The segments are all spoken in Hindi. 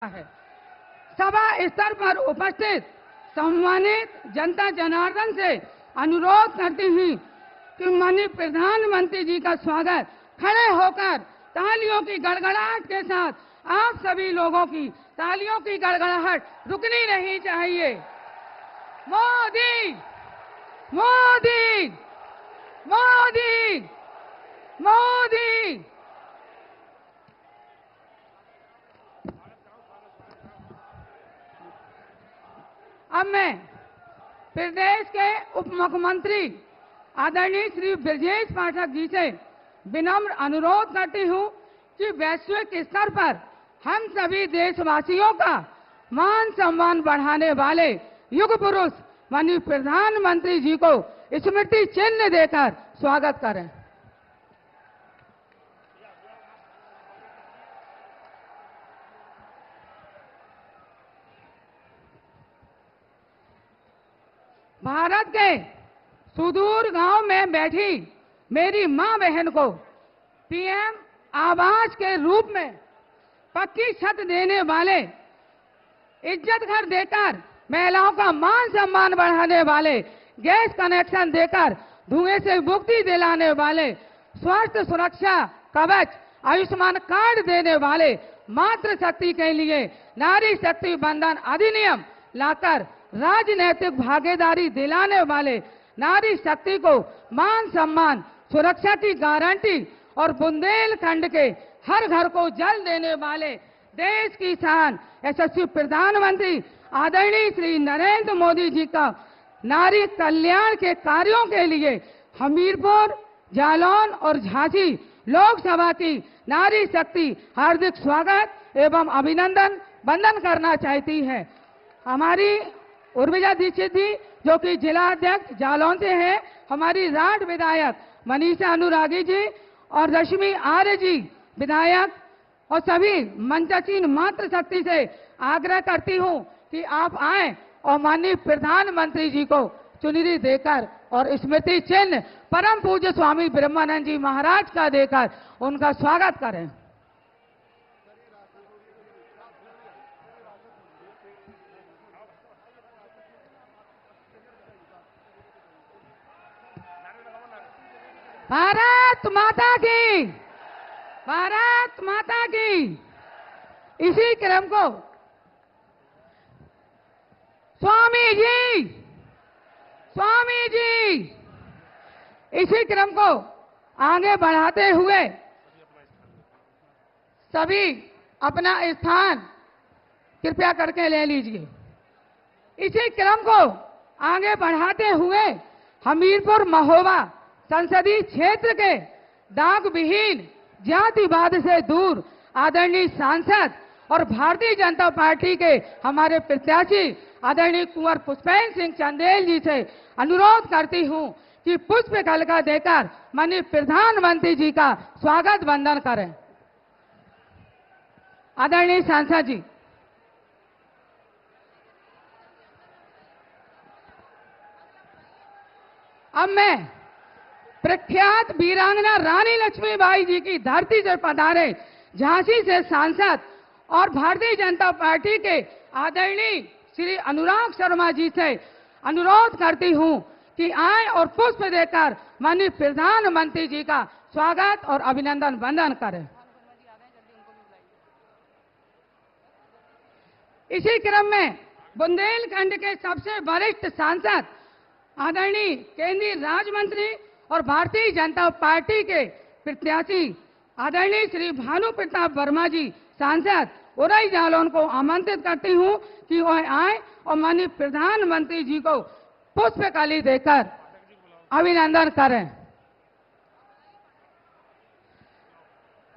है। सभा स्तर पर उपस्थित सम्मानित जनता जनार्दन से अनुरोध करती हूँ कि माननीय प्रधानमंत्री जी का स्वागत खड़े होकर तालियों की गड़गड़ाहट के साथ आप सभी लोगों की तालियों की गड़गड़ाहट रुकनी नहीं चाहिए। मोदी मोदी मोदी मोदी। अब मैं प्रदेश के उप मुख्यमंत्री आदरणीय श्री ब्रजेश पाठक जी से विनम्र अनुरोध करती हूं कि वैश्विक स्तर पर हम सभी देशवासियों का मान सम्मान बढ़ाने वाले युग पुरुष माननीय प्रधानमंत्री जी को स्मृति चिन्ह देकर स्वागत करें। भारत के सुदूर गांव में बैठी मेरी मां बहन को पीएम आवास के रूप में पक्की छत देने वाले, इज्जत घर देकर महिलाओं का मान सम्मान बढ़ाने वाले, गैस कनेक्शन देकर धुएं से मुक्ति दिलाने वाले, स्वास्थ्य सुरक्षा कवच आयुष्मान कार्ड देने वाले, मातृ शक्ति के लिए नारी शक्ति बंधन अधिनियम लाकर राजनीतिक भागीदारी दिलाने वाले, नारी शक्ति को मान सम्मान सुरक्षा की गारंटी और बुंदेलखंड के हर घर को जल देने वाले देश की शान यशस्वी प्रधानमंत्री आदरणीय श्री नरेंद्र मोदी जी का नारी कल्याण के कार्यों के लिए हमीरपुर, जालौन और झांसी लोकसभा की नारी शक्ति हार्दिक स्वागत एवं अभिनंदन वंदन करना चाहती है। हमारी उर्मिला दीक्षित जी जो कि जिला अध्यक्ष जालौन से हैं, हमारी राठ विधायक मनीषा अनुरागी जी और रश्मि आर्य जी विधायक और सभी मंचासीन मातृ शक्ति से आग्रह करती हूं कि आप आएं और माननीय प्रधानमंत्री जी को चुनरी देकर और स्मृति चिन्ह परम पूज्य स्वामी ब्रह्मानंद जी महाराज का देकर उनका स्वागत करें। भारत माता की, भारत माता की। इसी क्रम को स्वामी जी, स्वामी जी, इसी क्रम को आगे बढ़ाते हुए सभी अपना स्थान कृपया करके ले लीजिए। इसी क्रम को आगे बढ़ाते हुए हमीरपुर महोबा संसदीय क्षेत्र के दाग विहीन जातिवाद से दूर आदरणीय सांसद और भारतीय जनता पार्टी के हमारे प्रत्याशी आदरणीय कुंवर पुष्पेंद्र सिंह चंदेल जी से अनुरोध करती हूं कि पुष्प कलिका देकर माननीय प्रधानमंत्री जी का स्वागत वंदन करें। आदरणीय सांसद जी। अब मैं प्रख्यात वीरांगना रानी लक्ष्मीबाई जी की धरती से पधारे झांसी से सांसद और भारतीय जनता पार्टी के आदरणीय श्री अनुराग शर्मा जी से अनुरोध करती हूं कि आए और पुष्प देकर माननीय प्रधानमंत्री जी का स्वागत और अभिनंदन वंदन करें। इसी क्रम में बुंदेलखंड के सबसे वरिष्ठ सांसद आदरणीय केंद्रीय राज्य मंत्री और भारतीय जनता पार्टी के प्रत्याशी आदरणीय श्री भानु प्रताप वर्मा जी सांसद उरई जालौन को आमंत्रित करती हूं कि वह आए और माननीय प्रधानमंत्री जी को पुष्पकली देकर अभिनंदन करें।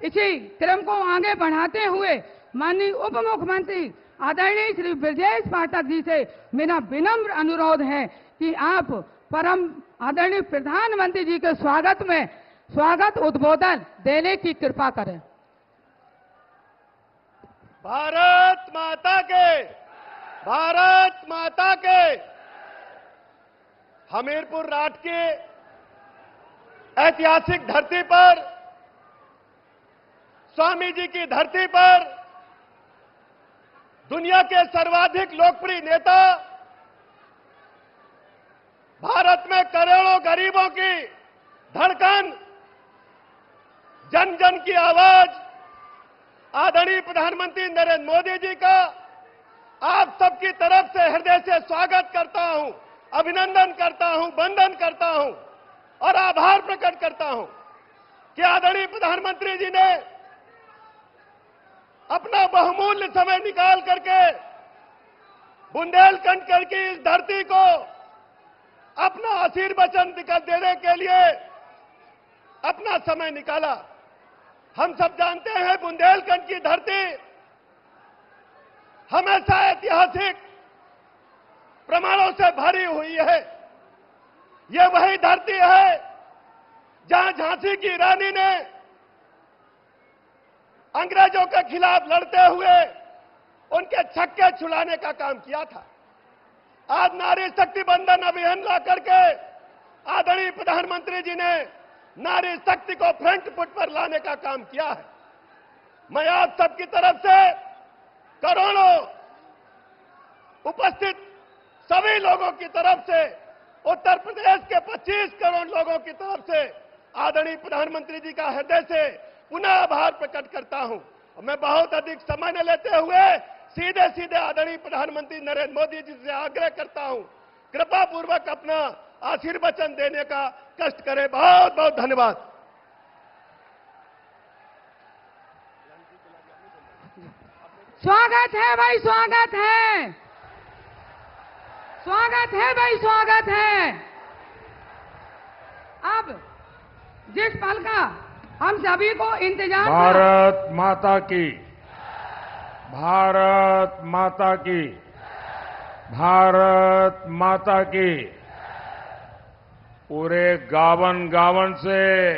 इसी क्रम को आगे बढ़ाते हुए माननीय उप मुख्यमंत्री आदरणीय श्री ब्रजेश पाठक जी से मेरा विनम्र अनुरोध है कि आप परम आदरणीय प्रधानमंत्री जी के स्वागत में स्वागत उद्बोधन देने की कृपा करें। भारत माता के, भारत माता के। हमीरपुर राठ की ऐतिहासिक धरती पर, स्वामी जी की धरती पर दुनिया के सर्वाधिक लोकप्रिय नेता, भारत में करोड़ों गरीबों की धड़कन, जन जन की आवाज, आदरणीय प्रधानमंत्री नरेंद्र मोदी जी का आप सबकी तरफ से हृदय से स्वागत करता हूं, अभिनंदन करता हूं, वंदन करता हूं और आभार प्रकट करता हूं कि आदरणीय प्रधानमंत्री जी ने अपना बहुमूल्य समय निकाल करके बुंदेलखंड की इस धरती को अपना आशीर्वचन देने के लिए अपना समय निकाला। हम सब जानते हैं बुंदेलखंड की धरती हमेशा ऐतिहासिक प्रमाणों से भरी हुई है। यह वही धरती है जहां झांसी की रानी ने अंग्रेजों के खिलाफ लड़ते हुए उनके छक्के छुड़ाने का काम किया था। आज नारी शक्ति बंधन अभियान ला करके आदरणीय प्रधानमंत्री जी ने नारी शक्ति को फ्रंट फुट पर लाने का काम किया है। मैं आप सबकी तरफ से करोड़ों उपस्थित सभी लोगों की तरफ से, उत्तर प्रदेश के 25 करोड़ लोगों की तरफ से आदरणीय प्रधानमंत्री जी का हृदय से पुनः आभार प्रकट करता हूं। मैं बहुत अधिक समय न लेते हुए सीधे सीधे आदरणीय प्रधानमंत्री नरेंद्र मोदी जी से आग्रह करता हूं, कृपा पूर्वक अपना आशीर्वचन देने का कष्ट करें। बहुत बहुत धन्यवाद। स्वागत है भाई, स्वागत है, स्वागत है भाई, स्वागत है। अब जिस पल का हम सभी को इंतजार था, भारत माता की, भारत माता की, भारत माता की। पूरे गावन गावन से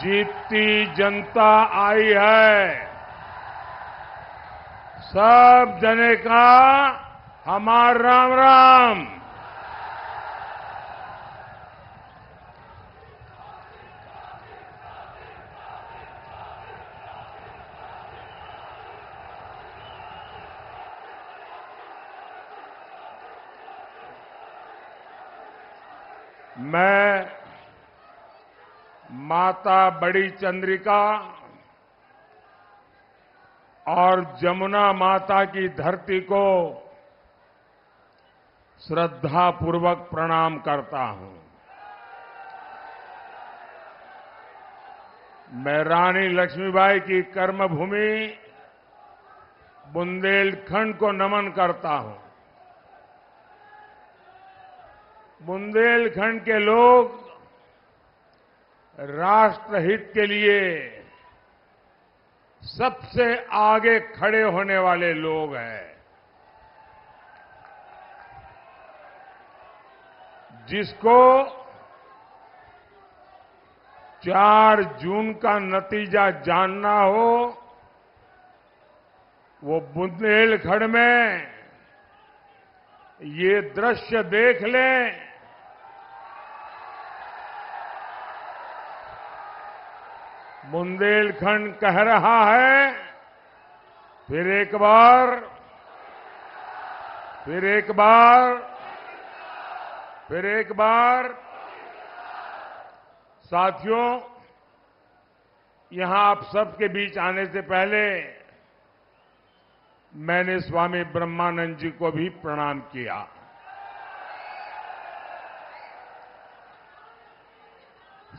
जीतती जनता आई है। सब जने का हमार राम राम। मैं माता बड़ी चंद्रिका और जमुना माता की धरती को श्रद्धापूर्वक प्रणाम करता हूं। मैं रानी लक्ष्मीबाई की कर्मभूमि बुंदेलखंड को नमन करता हूं। बुंदेलखंड के लोग राष्ट्रहित के लिए सबसे आगे खड़े होने वाले लोग हैं। जिसको 4 जून का नतीजा जानना हो, वो बुंदेलखंड में ये दृश्य देख लें। बुंदेलखंड कह रहा है, फिर एक बार, फिर एक बार, फिर एक बार। साथियों, यहां आप सबके बीच आने से पहले मैंने स्वामी ब्रह्मानंद जी को भी प्रणाम किया।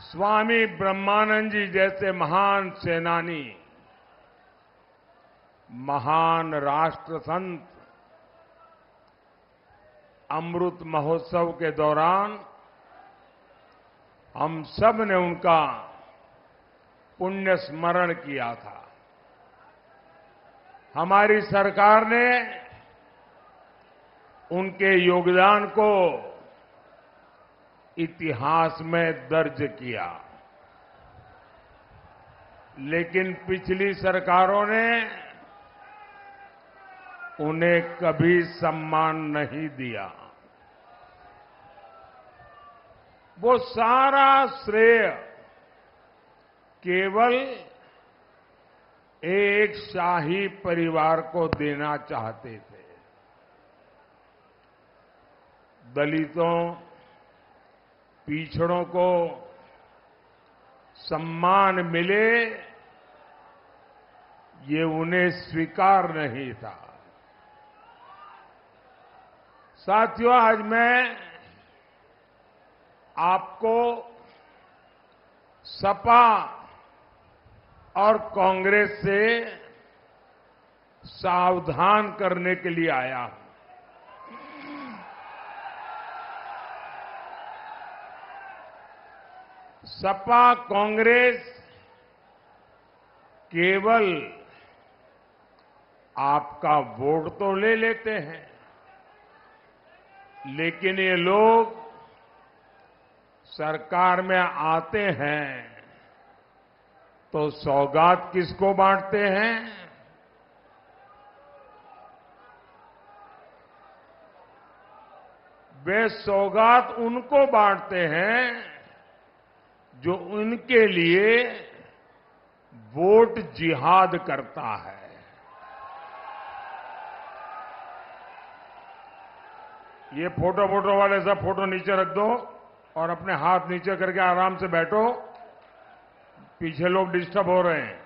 स्वामी ब्रह्मानंद जी जैसे महान सेनानी, महान राष्ट्र संत अमृत महोत्सव के दौरान हम सब ने उनका पुण्य स्मरण किया था। हमारी सरकार ने उनके योगदान को इतिहास में दर्ज किया, लेकिन पिछली सरकारों ने उन्हें कभी सम्मान नहीं दिया। वो सारा श्रेय केवल एक शाही परिवार को देना चाहते थे। दलितों, पिछड़ों को सम्मान मिले, ये उन्हें स्वीकार नहीं था। साथियों, आज मैं आपको सपा और कांग्रेस से सावधान करने के लिए आया हूं। सपा कांग्रेस केवल आपका वोट तो ले लेते हैं, लेकिन ये लोग सरकार में आते हैं तो सौगात किसको बांटते हैं? वे सौगात उनको बांटते हैं जो उनके लिए वोट जिहाद करता है। ये फोटो वाले सब फोटो नीचे रख दो और अपने हाथ नीचे करके आराम से बैठो। पीछे लोग डिस्टर्ब हो रहे हैं।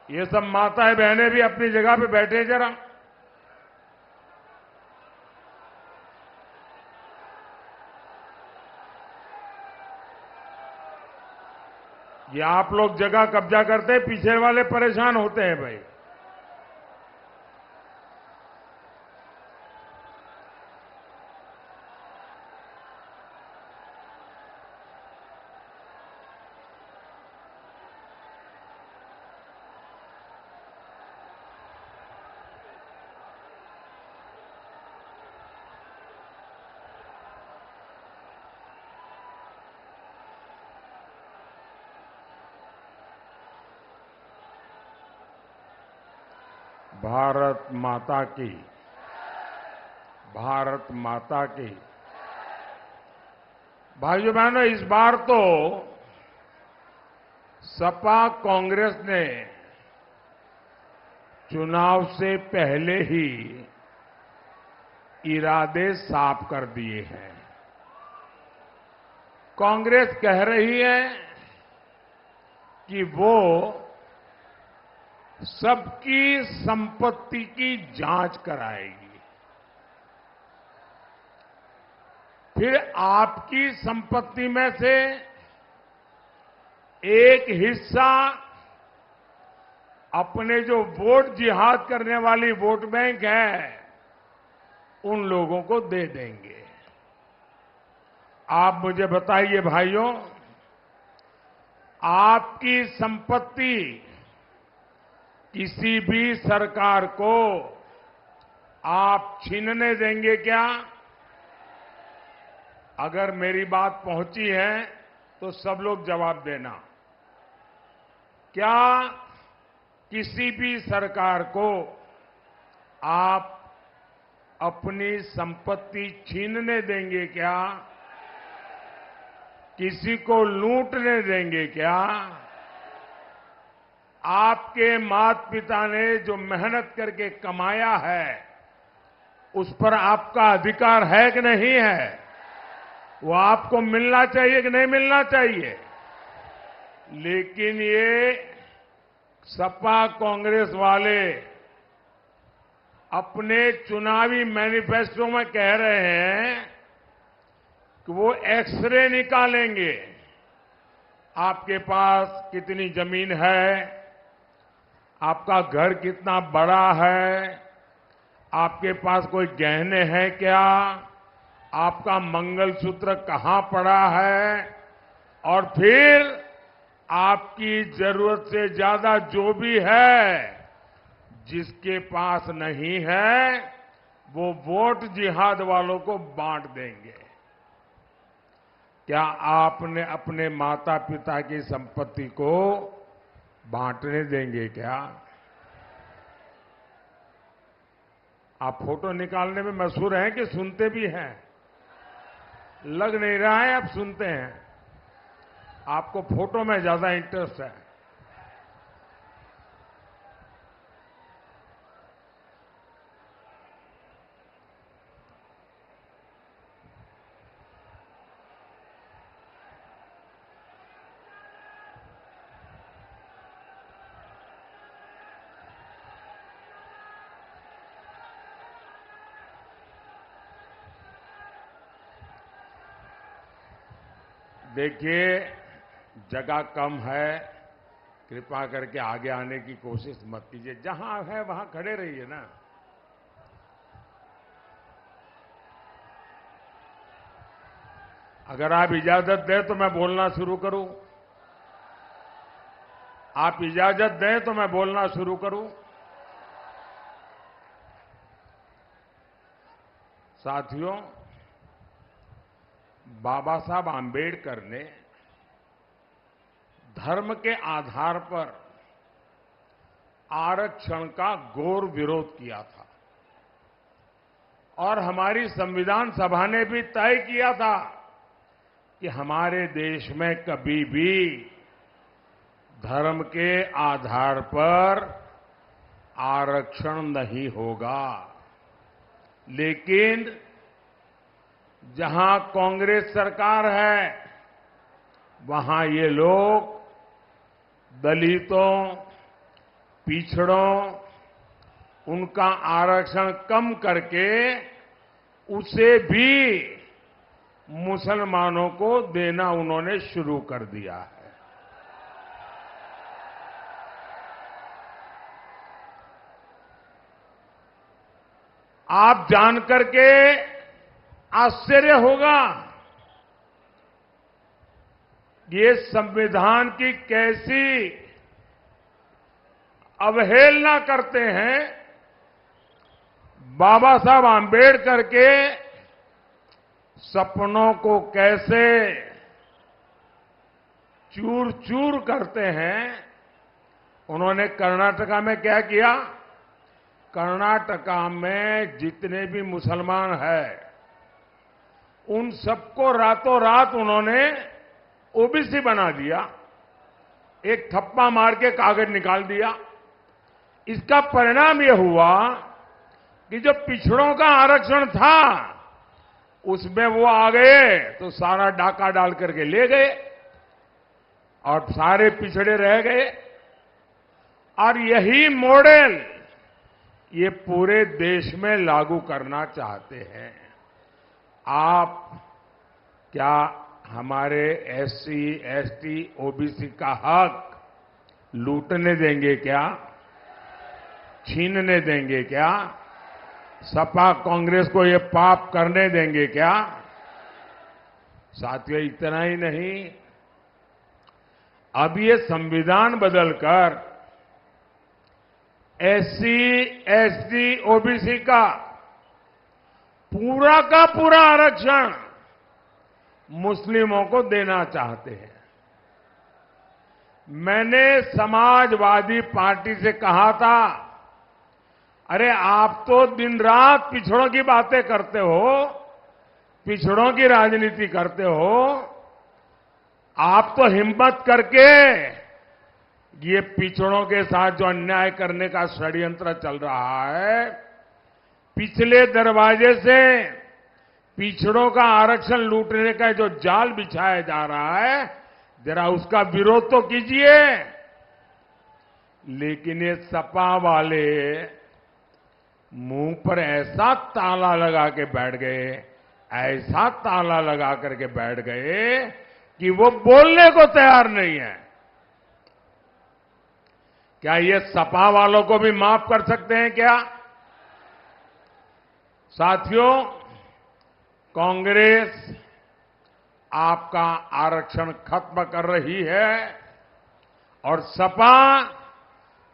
ये सब माताएं बहनें भी अपनी जगह पे बैठे जरा। ये आप लोग जगह कब्जा करते हैं, पीछे वाले परेशान होते हैं भाई। भारत माता की, भारत माता की। भाइयों बहनों, इस बार तो सपा कांग्रेस ने चुनाव से पहले ही इरादे साफ कर दिए हैं। कांग्रेस कह रही है कि वो सबकी संपत्ति की जांच कराएगी। फिर आपकी संपत्ति में से एक हिस्सा अपने जो वोट जिहाद करने वाली वोट बैंक है, उन लोगों को दे देंगे। आप मुझे बताइए भाइयों, आपकी संपत्ति किसी भी सरकार को आप छीनने देंगे क्या? अगर मेरी बात पहुंची है तो सब लोग जवाब देना। क्या किसी भी सरकार को आप अपनी संपत्ति छीनने देंगे क्या? किसी को लूटने देंगे क्या? आपके माता पिता ने जो मेहनत करके कमाया है, उस पर आपका अधिकार है कि नहीं है? वो आपको मिलना चाहिए कि नहीं मिलना चाहिए? लेकिन ये सपा कांग्रेस वाले अपने चुनावी मैनिफेस्टो में कह रहे हैं कि वो एक्सरे निकालेंगे। आपके पास कितनी जमीन है, आपका घर कितना बड़ा है, आपके पास कोई गहने हैं क्या, आपका मंगलसूत्र कहां पड़ा है, और फिर आपकी जरूरत से ज्यादा जो भी है, जिसके पास नहीं है, वो वोट जिहाद वालों को बांट देंगे। क्या आपने अपने माता पिता की संपत्ति को बांटने देंगे क्या? आप फोटो निकालने में मशहूर हैं कि सुनते भी हैं? लग नहीं रहा है, आप सुनते हैं। आपको फोटो में ज्यादा इंटरेस्ट है। देखिए, जगह कम है, कृपा करके आगे आने की कोशिश मत कीजिए। जहां है वहां खड़े रहिए ना। अगर आप इजाजत दें तो मैं बोलना शुरू करूं। आप इजाजत दें तो मैं बोलना शुरू करूं। साथियों, बाबा साहब आंबेडकर ने धर्म के आधार पर आरक्षण का घोर विरोध किया था और हमारी संविधान सभा ने भी तय किया था कि हमारे देश में कभी भी धर्म के आधार पर आरक्षण नहीं होगा। लेकिन जहां कांग्रेस सरकार है, वहां ये लोग दलितों, पिछड़ों, उनका आरक्षण कम करके उसे भी मुसलमानों को देना उन्होंने शुरू कर दिया है। आप जानकर के आश्चर्य होगा ये संविधान की कैसी अवहेलना करते हैं। बाबा साहब आंबेडकर के सपनों को कैसे चूर चूर करते हैं। उन्होंने कर्नाटका में क्या किया? कर्नाटका में जितने भी मुसलमान हैं उन सबको रातों रात उन्होंने ओबीसी बना दिया। एक थप्पा मार के कागज निकाल दिया। इसका परिणाम यह हुआ कि जो पिछड़ों का आरक्षण था उसमें वो आ गए तो सारा डाका डाल करके ले गए और सारे पिछड़े रह गए। और यही मॉडल ये पूरे देश में लागू करना चाहते हैं। आप क्या हमारे एससी, एसटी, ओबीसी का हक लूटने देंगे क्या? छीनने देंगे क्या? सपा कांग्रेस को ये पाप करने देंगे क्या? साथियों, इतना ही नहीं, अब ये संविधान बदलकर एससी, एसटी, ओबीसी का पूरा आरक्षण मुस्लिमों को देना चाहते हैं। मैंने समाजवादी पार्टी से कहा था, अरे आप तो दिन रात पिछड़ों की बातें करते हो, पिछड़ों की राजनीति करते हो, आप तो हिम्मत करके ये पिछड़ों के साथ जो अन्याय करने का षड्यंत्र चल रहा है, पिछले दरवाजे से पिछड़ों का आरक्षण लूटने का जो जाल बिछाया जा रहा है, जरा उसका विरोध तो कीजिए। लेकिन ये सपा वाले मुंह पर ऐसा ताला लगा के बैठ गए, ऐसा ताला लगा करके बैठ गए कि वो बोलने को तैयार नहीं है। क्या ये सपा वालों को भी माफ कर सकते हैं क्या? साथियों, कांग्रेस आपका आरक्षण खत्म कर रही है और सपा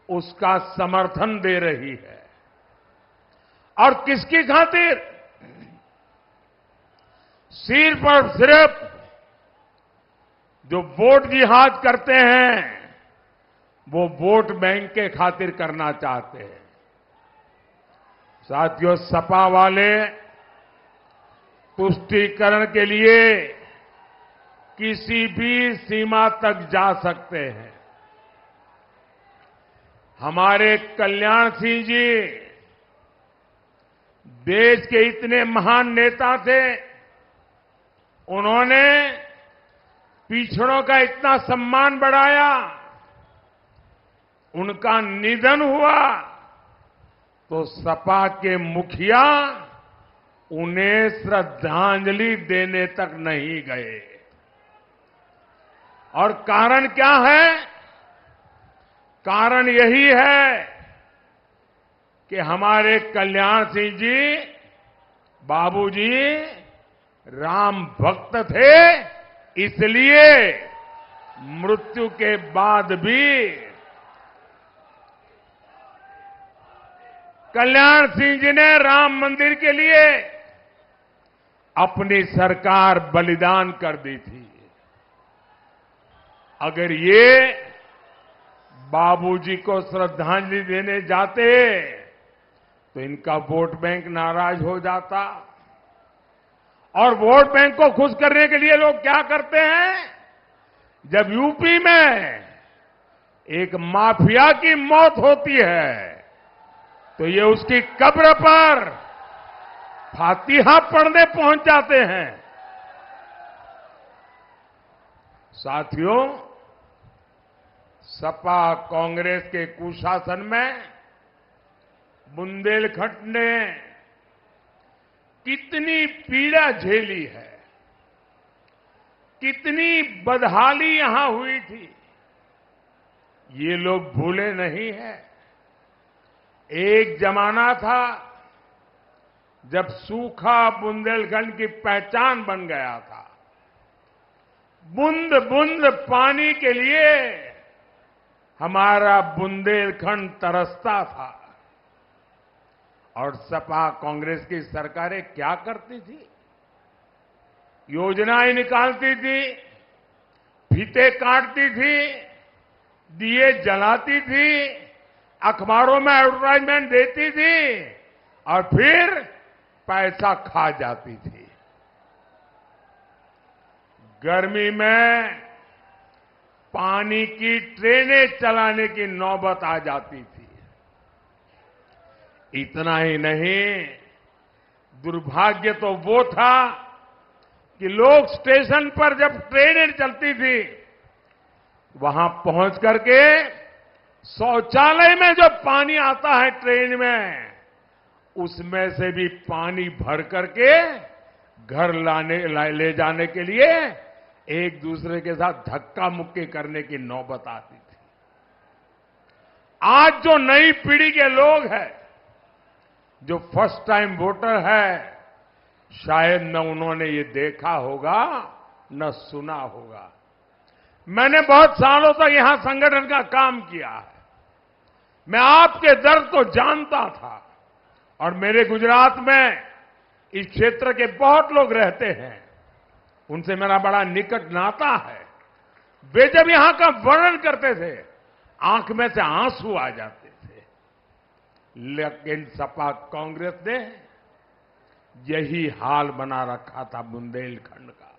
उसका समर्थन दे रही है। और किसकी खातिर? सिर्फ और सिर्फ जो वोट जिहाद करते हैं वो वोट बैंक के खातिर करना चाहते हैं। साथियों, सपा वाले तुष्टीकरण के लिए किसी भी सीमा तक जा सकते हैं। हमारे कल्याण सिंह जी देश के इतने महान नेता थे, उन्होंने पिछड़ों का इतना सम्मान बढ़ाया, उनका निधन हुआ तो सपा के मुखिया उन्हें श्रद्धांजलि देने तक नहीं गए। और कारण क्या है? कारण यही है कि हमारे कल्याण सिंह जी बाबूजी राम भक्त थे, इसलिए मृत्यु के बाद भी कल्याण सिंह जी ने राम मंदिर के लिए अपनी सरकार बलिदान कर दी थी। अगर ये बाबूजी को श्रद्धांजलि देने जाते तो इनका वोट बैंक नाराज हो जाता। और वोट बैंक को खुश करने के लिए लोग क्या करते हैं? जब यूपी में एक माफिया की मौत होती है तो ये उसकी कब्र पर फातिहा पढ़ने पहुंच जाते हैं। साथियों, सपा कांग्रेस के कुशासन में बुंदेलखंड ने कितनी पीड़ा झेली है, कितनी बदहाली यहां हुई थी, ये लोग भूले नहीं हैं। एक जमाना था जब सूखा बुंदेलखंड की पहचान बन गया था। बूंद बूंद पानी के लिए हमारा बुंदेलखंड तरसता था। और सपा कांग्रेस की सरकारें क्या करती थी? योजनाएं निकालती थी, फीते काटती थी, दिए जलाती थी, अखबारों में एडवर्टाइजमेंट देती थी और फिर पैसा खा जाती थी। गर्मी में पानी की ट्रेनें चलाने की नौबत आ जाती थी। इतना ही नहीं, दुर्भाग्य तो वो था कि लोग स्टेशन पर जब ट्रेनें चलती थी वहां पहुंच करके शौचालय में जो पानी आता है ट्रेन में, उसमें से भी पानी भर करके घर ले जाने के लिए एक दूसरे के साथ धक्का मुक्की करने की नौबत आती थी। आज जो नई पीढ़ी के लोग हैं, जो फर्स्ट टाइम वोटर है, शायद न उन्होंने ये देखा होगा न सुना होगा। मैंने बहुत सालों तक यहां संगठन का काम किया है। मैं आपके दर्द को जानता था और मेरे गुजरात में इस क्षेत्र के बहुत लोग रहते हैं, उनसे मेरा बड़ा निकट नाता है। वे जब यहां का वर्णन करते थे, आंख में से आंसू आ जाते थे। लेकिन सपा कांग्रेस ने यही हाल बना रखा था बुंदेलखंड का।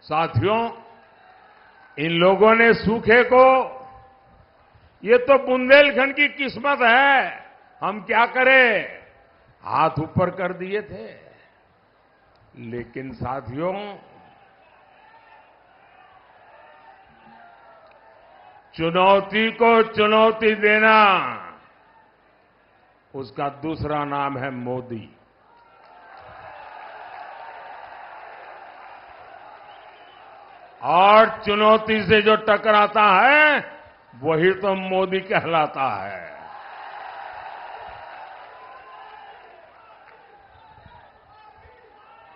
साथियों, इन लोगों ने सूखे को, ये तो बुंदेलखंड की किस्मत है, हम क्या करें, हाथ ऊपर कर दिए थे। लेकिन साथियों, चुनौती को चुनौती देना, उसका दूसरा नाम है मोदी। और चुनौती से जो टकराता है वही तो मोदी कहलाता है।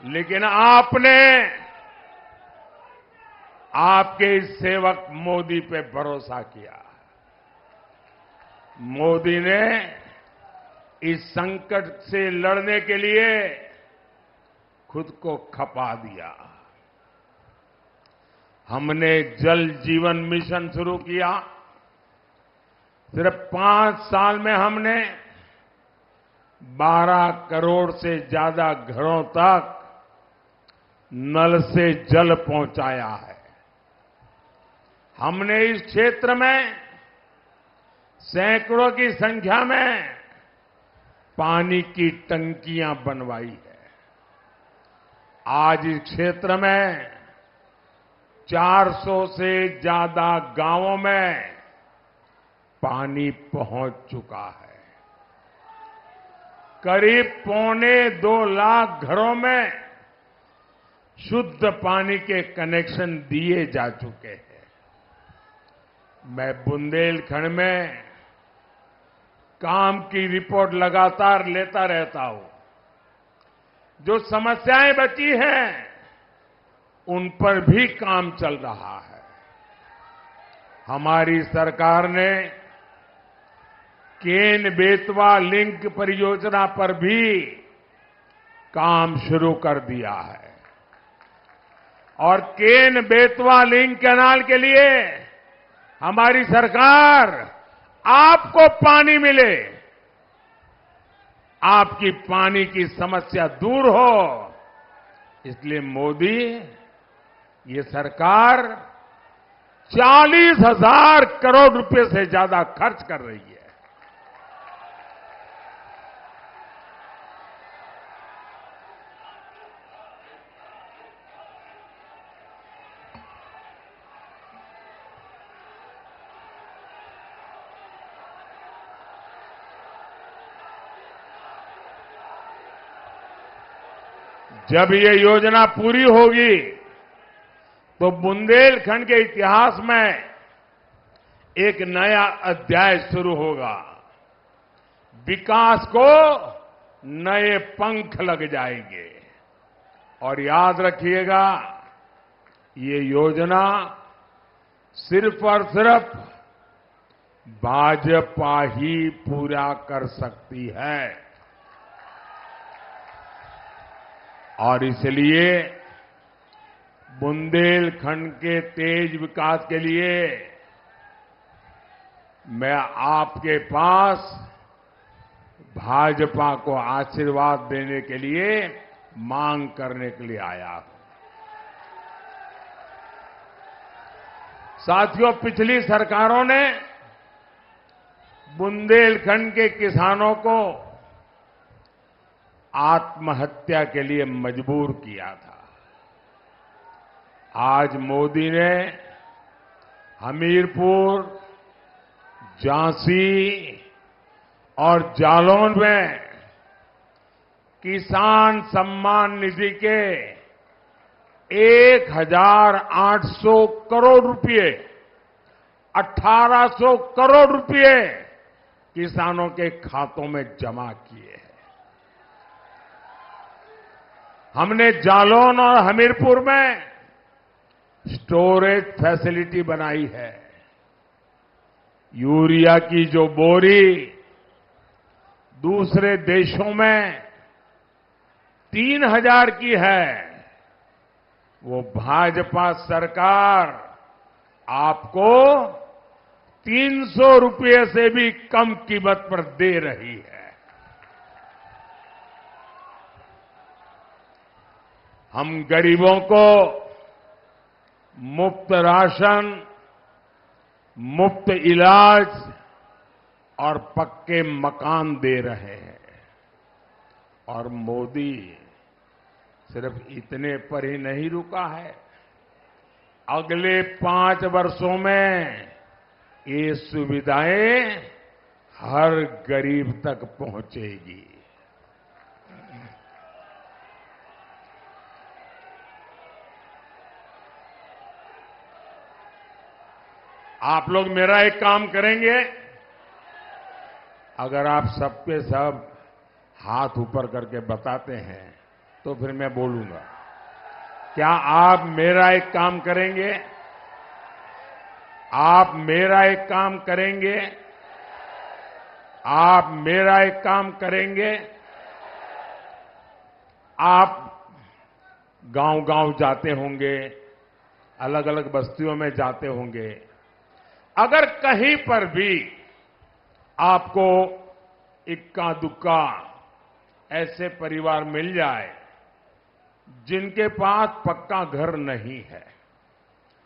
लेकिन आपने आपके इस सेवक मोदी पे भरोसा किया। मोदी ने इस संकट से लड़ने के लिए खुद को खपा दिया। हमने जल जीवन मिशन शुरू किया। सिर्फ 5 साल में हमने 12 करोड़ से ज्यादा घरों तक नल से जल पहुंचाया है। हमने इस क्षेत्र में सैकड़ों की संख्या में पानी की टंकियां बनवाई है। आज इस क्षेत्र में 400 से ज्यादा गांवों में पानी पहुंच चुका है। करीब 1.25 लाख घरों में शुद्ध पानी के कनेक्शन दिए जा चुके हैं। मैं बुंदेलखंड में काम की रिपोर्ट लगातार लेता रहता हूं। जो समस्याएं बची हैं, उन पर भी काम चल रहा है। हमारी सरकार ने केन बेतवा लिंक परियोजना पर भी काम शुरू कर दिया है और केन बेतवा लिंक कैनाल के लिए हमारी सरकार आपको पानी मिले, आपकी पानी की समस्या दूर हो, इसलिए मोदी ये सरकार 40,000 करोड़ रुपए से ज्यादा खर्च कर रही है। जब ये योजना पूरी होगी तो बुंदेलखंड के इतिहास में एक नया अध्याय शुरू होगा। विकास को नए पंख लग जाएंगे। और याद रखिएगा, ये योजना सिर्फ और सिर्फ भाजपा ही पूरा कर सकती है। और इसलिए बुंदेलखंड के तेज विकास के लिए मैं आपके पास भाजपा को आशीर्वाद देने के लिए मांग करने के लिए आया हूं। साथियों, पिछली सरकारों ने बुंदेलखंड के किसानों को आत्महत्या के लिए मजबूर किया था। आज मोदी ने हमीरपुर, झांसी और जालौन में किसान सम्मान निधि के 1,800 करोड़ रुपए, 1,800 करोड़ रुपए किसानों के खातों में जमा किए हैं। हमने जालौन और हमीरपुर में स्टोरेज फैसिलिटी बनाई है। यूरिया की जो बोरी दूसरे देशों में 3,000 की है, वो भाजपा सरकार आपको 300 रुपये से भी कम कीमत पर दे रही है। हम गरीबों को मुफ्त राशन, मुफ्त इलाज और पक्के मकान दे रहे हैं। और मोदी सिर्फ इतने पर ही नहीं रुका है। अगले 5 वर्षों में ये सुविधाएं हर गरीब तक पहुंचेगी। आप लोग मेरा एक काम करेंगे, अगर आप सबके सब हाथ ऊपर करके बताते हैं तो फिर मैं बोलूंगा। क्या आप मेरा एक काम करेंगे? आप मेरा एक काम करेंगे? आप मेरा एक काम करेंगे? आप गांव-गांव जाते होंगे, अलग अलग बस्तियों में जाते होंगे। अगर कहीं पर भी आपको इक्का दुक्का ऐसे परिवार मिल जाए जिनके पास पक्का घर नहीं है,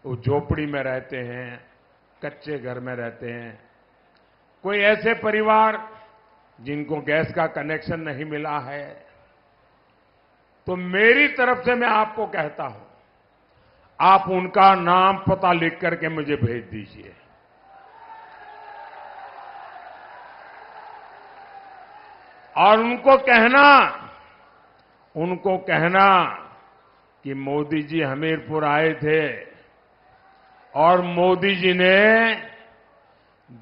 वो झोपड़ी में रहते हैं, कच्चे घर में रहते हैं। कोई ऐसे परिवार जिनको गैस का कनेक्शन नहीं मिला है, तो मेरी तरफ से मैं आपको कहता हूं, आप उनका नाम पता लिख करके मुझे भेज दीजिए। और उनको कहना कि मोदी जी हमीरपुर आए थे और मोदी जी ने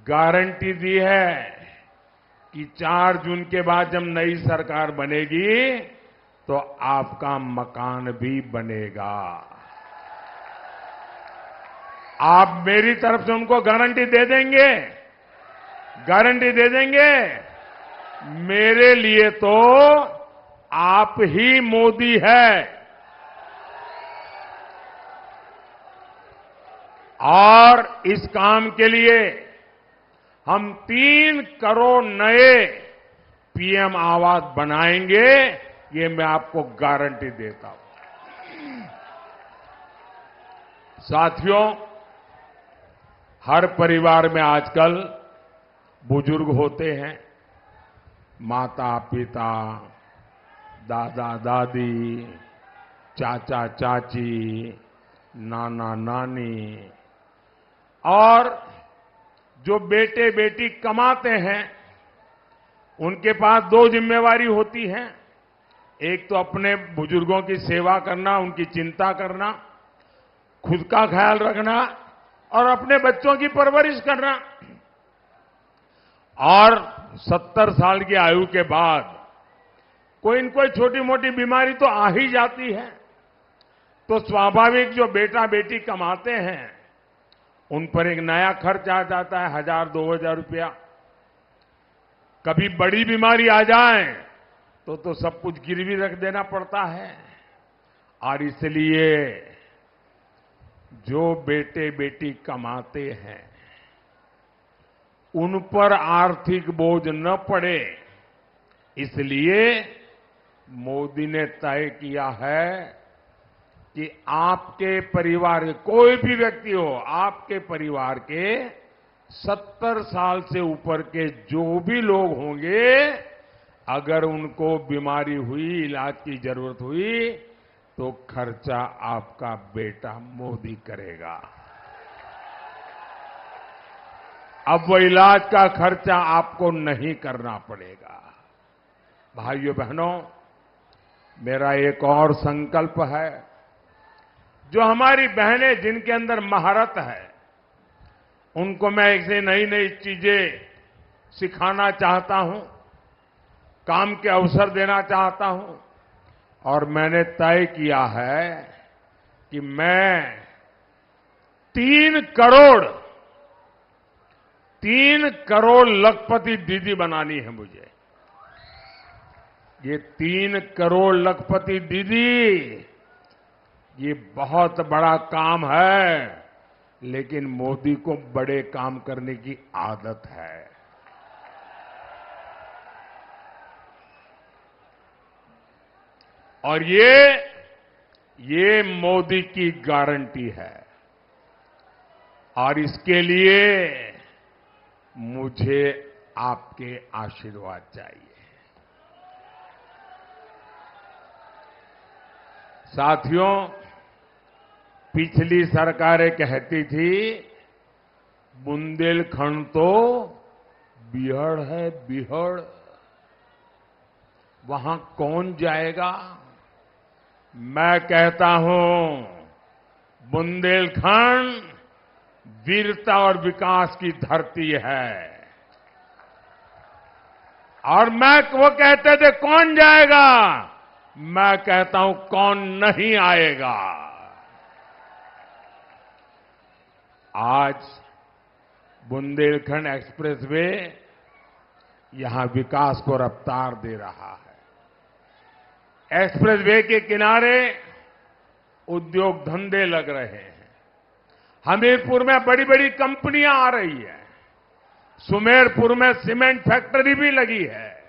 गारंटी दी है कि 4 जून के बाद जब नई सरकार बनेगी तो आपका मकान भी बनेगा। आप मेरी तरफ से उनको गारंटी दे देंगे? गारंटी दे देंगे? मेरे लिए तो आप ही मोदी है। और इस काम के लिए हम 3 करोड़ नए पीएम आवास बनाएंगे, ये मैं आपको गारंटी देता हूं। साथियों, हर परिवार में आजकल बुजुर्ग होते हैं, माता पिता, दादा दादी, चाचा चाची, नाना नानी, और जो बेटे बेटी कमाते हैं उनके पास 2 जिम्मेवारी होती है। एक तो अपने बुजुर्गों की सेवा करना, उनकी चिंता करना, खुद का ख्याल रखना और अपने बच्चों की परवरिश करना। और 70 साल की आयु के बाद कोई न कोई छोटी मोटी बीमारी तो आ ही जाती है, तो स्वाभाविक जो बेटा बेटी कमाते हैं उन पर एक नया खर्च आ जाता है, 1000-2000 रुपया। कभी बड़ी बीमारी आ जाए तो सब कुछ गिरवी रख देना पड़ता है। और इसलिए जो बेटे बेटी कमाते हैं उन पर आर्थिक बोझ न पड़े, इसलिए मोदी ने तय किया है कि आपके परिवार के कोई भी व्यक्ति हो, आपके परिवार के 70 साल से ऊपर के जो भी लोग होंगे, अगर उनको बीमारी हुई, इलाज की जरूरत हुई, तो खर्चा आपका बेटा मोदी करेगा। अब वो इलाज का खर्चा आपको नहीं करना पड़ेगा। भाइयों बहनों, मेरा एक और संकल्प है, जो हमारी बहनें जिनके अंदर महारत है उनको मैं ऐसे नई नई चीजें सिखाना चाहता हूं, काम के अवसर देना चाहता हूं। और मैंने तय किया है कि मैं 3 करोड़ लखपति दीदी बनानी है मुझे। ये 3 करोड़ लखपति दीदी, ये बहुत बड़ा काम है, लेकिन मोदी को बड़े काम करने की आदत है। और ये मोदी की गारंटी है। और इसके लिए मुझे आपके आशीर्वाद चाहिए। साथियों, पिछली सरकारें कहती थी बुंदेलखंड तो बिहड़ है, बिहड़, वहां कौन जाएगा? मैं कहता हूं, बुंदेलखंड वीरता और विकास की धरती है। और वो कहते थे कौन जाएगा, मैं कहता हूं कौन नहीं आएगा। आज बुंदेलखंड एक्सप्रेसवे यहां विकास को रफ्तार दे रहा है। एक्सप्रेसवे के किनारे उद्योग धंधे लग रहे हैं। हमीरपुर में बड़ी बड़ी कंपनियां आ रही है। सुमेरपुर में सीमेंट फैक्ट्री भी लगी है।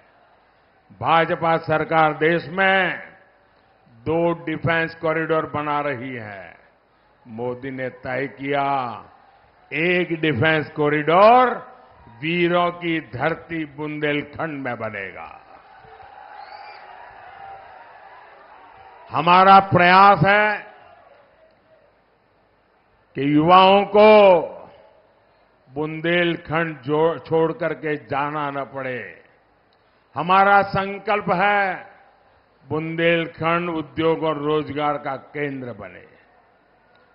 भाजपा सरकार देश में 2 डिफेंस कॉरिडोर बना रही है। मोदी ने तय किया एक डिफेंस कॉरिडोर वीरों की धरती बुंदेलखंड में बनेगा। हमारा प्रयास है कि युवाओं को बुंदेलखंड छोड़ करके जाना न पड़े। हमारा संकल्प है बुंदेलखंड उद्योग और रोजगार का केंद्र बने।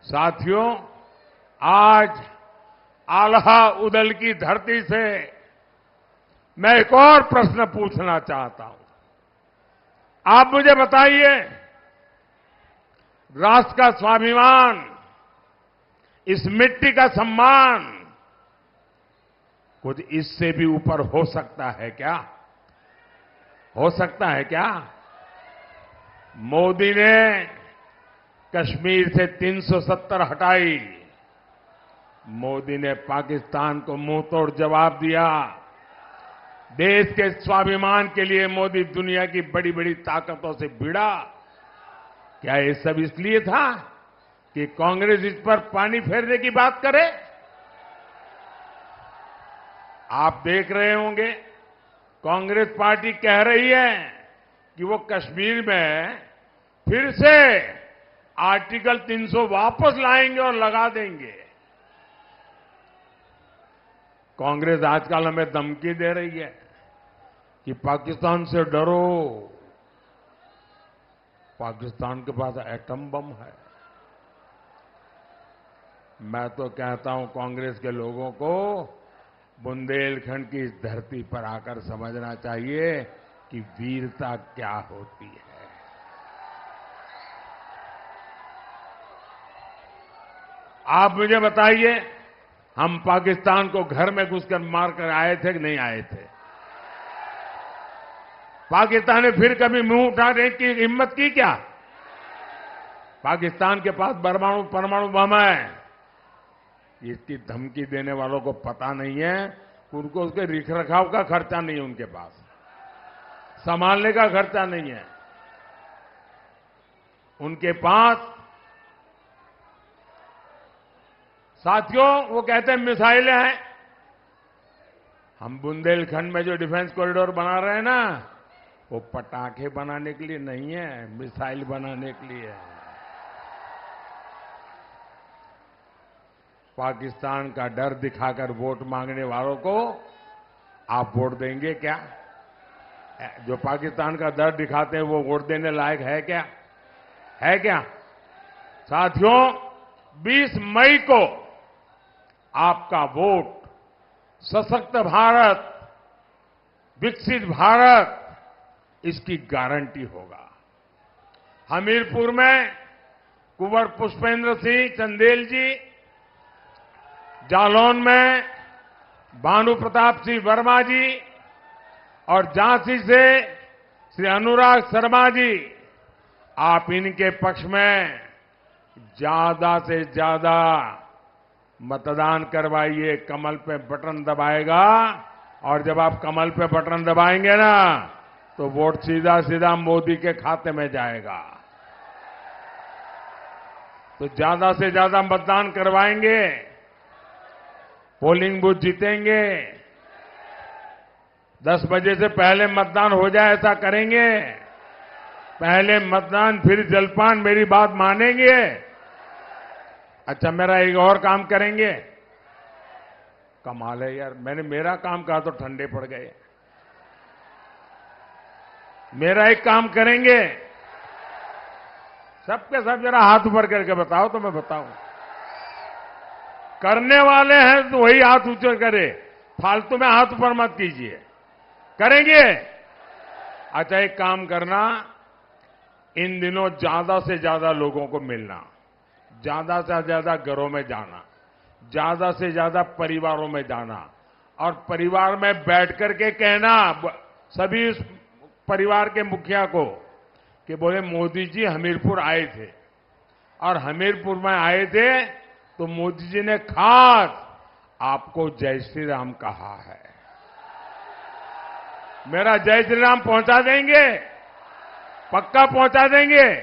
साथियों, आज आल्हा उदल की धरती से मैं एक और प्रश्न पूछना चाहता हूं। आप मुझे बताइए, राष्ट्र का स्वाभिमान, इस मिट्टी का सम्मान कुछ इससे भी ऊपर हो सकता है क्या? हो सकता है क्या? मोदी ने कश्मीर से 370 हटाई। मोदी ने पाकिस्तान को मुंहतोड़ जवाब दिया। देश के स्वाभिमान के लिए मोदी दुनिया की बड़ी बड़ी ताकतों से भिड़ा। क्या ये सब इसलिए था कि कांग्रेस इस पर पानी फेरने की बात करे? आप देख रहे होंगे, कांग्रेस पार्टी कह रही है कि वो कश्मीर में फिर से आर्टिकल 300 वापस लाएंगे और लगा देंगे। कांग्रेस आजकल हमें धमकी दे रही है कि पाकिस्तान से डरो, पाकिस्तान के पास एटम बम है। मैं तो कहता हूं कांग्रेस के लोगों को बुंदेलखंड की इस धरती पर आकर समझना चाहिए कि वीरता क्या होती है। आप मुझे बताइए, हम पाकिस्तान को घर में घुसकर मारकर आए थे कि नहीं आए थे? पाकिस्तान ने फिर कभी मुंह उठाने की हिम्मत की क्या? पाकिस्तान के पास परमाणु बम है। इसकी धमकी देने वालों को पता नहीं है, उनको उसके रखरखाव का खर्चा नहीं है, उनके पास संभालने का खर्चा नहीं है। उनके पास साथियों, वो कहते हैं मिसाइलें हैं। हम बुंदेलखंड में जो डिफेंस कॉरिडोर बना रहे हैं ना, वो पटाखे बनाने के लिए नहीं है, मिसाइल बनाने के लिए है। पाकिस्तान का डर दिखाकर वोट मांगने वालों को आप वोट देंगे क्या? जो पाकिस्तान का डर दिखाते हैं वो वोट देने लायक है क्या? है क्या? साथियों, 20 मई को आपका वोट सशक्त भारत, विकसित भारत, इसकी गारंटी होगा। हमीरपुर में कुंवर पुष्पेंद्र सिंह चंदेल जी, जालौन में भानु प्रताप सिंह वर्मा जी और झांसी से श्री अनुराग शर्मा जी, आप इनके पक्ष में ज्यादा से ज्यादा मतदान करवाइए। कमल पे बटन दबाएगा, और जब आप कमल पे बटन दबाएंगे ना, तो वोट सीधा सीधा मोदी के खाते में जाएगा। तो ज्यादा से ज्यादा मतदान करवाएंगे, पोलिंग बूथ जीतेंगे। 10 बजे से पहले मतदान हो जाए ऐसा करेंगे। पहले मतदान फिर जलपान, मेरी बात मानेंगे? अच्छा, मेरा एक और काम करेंगे। कमाल है यार, मैंने मेरा काम कहा तो ठंडे पड़ गए। मेरा एक काम करेंगे, सबके सब जरा हाथ ऊपर करके बताओ तो मैं बताऊं। करने वाले हैं तो वही हाथ ऊंचे करे, फालतू में हाथ ऊपर मत कीजिए। करेंगे? अच्छा, एक काम करना, इन दिनों ज्यादा से ज्यादा लोगों को मिलना, ज्यादा से ज्यादा घरों में जाना, ज्यादा से ज्यादा परिवारों में जाना, और परिवार में बैठ करके कहना सभी परिवार के मुखिया को कि बोले मोदी जी हमीरपुर आए थे, और हमीरपुर में आए थे तो मोदी जी ने खास आपको जय श्री राम कहा है। मेरा जय श्री राम पहुंचा देंगे? पक्का पहुंचा देंगे?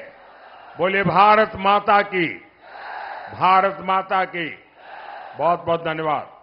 बोले भारत माता की, भारत माता की। बहुत बहुत धन्यवाद।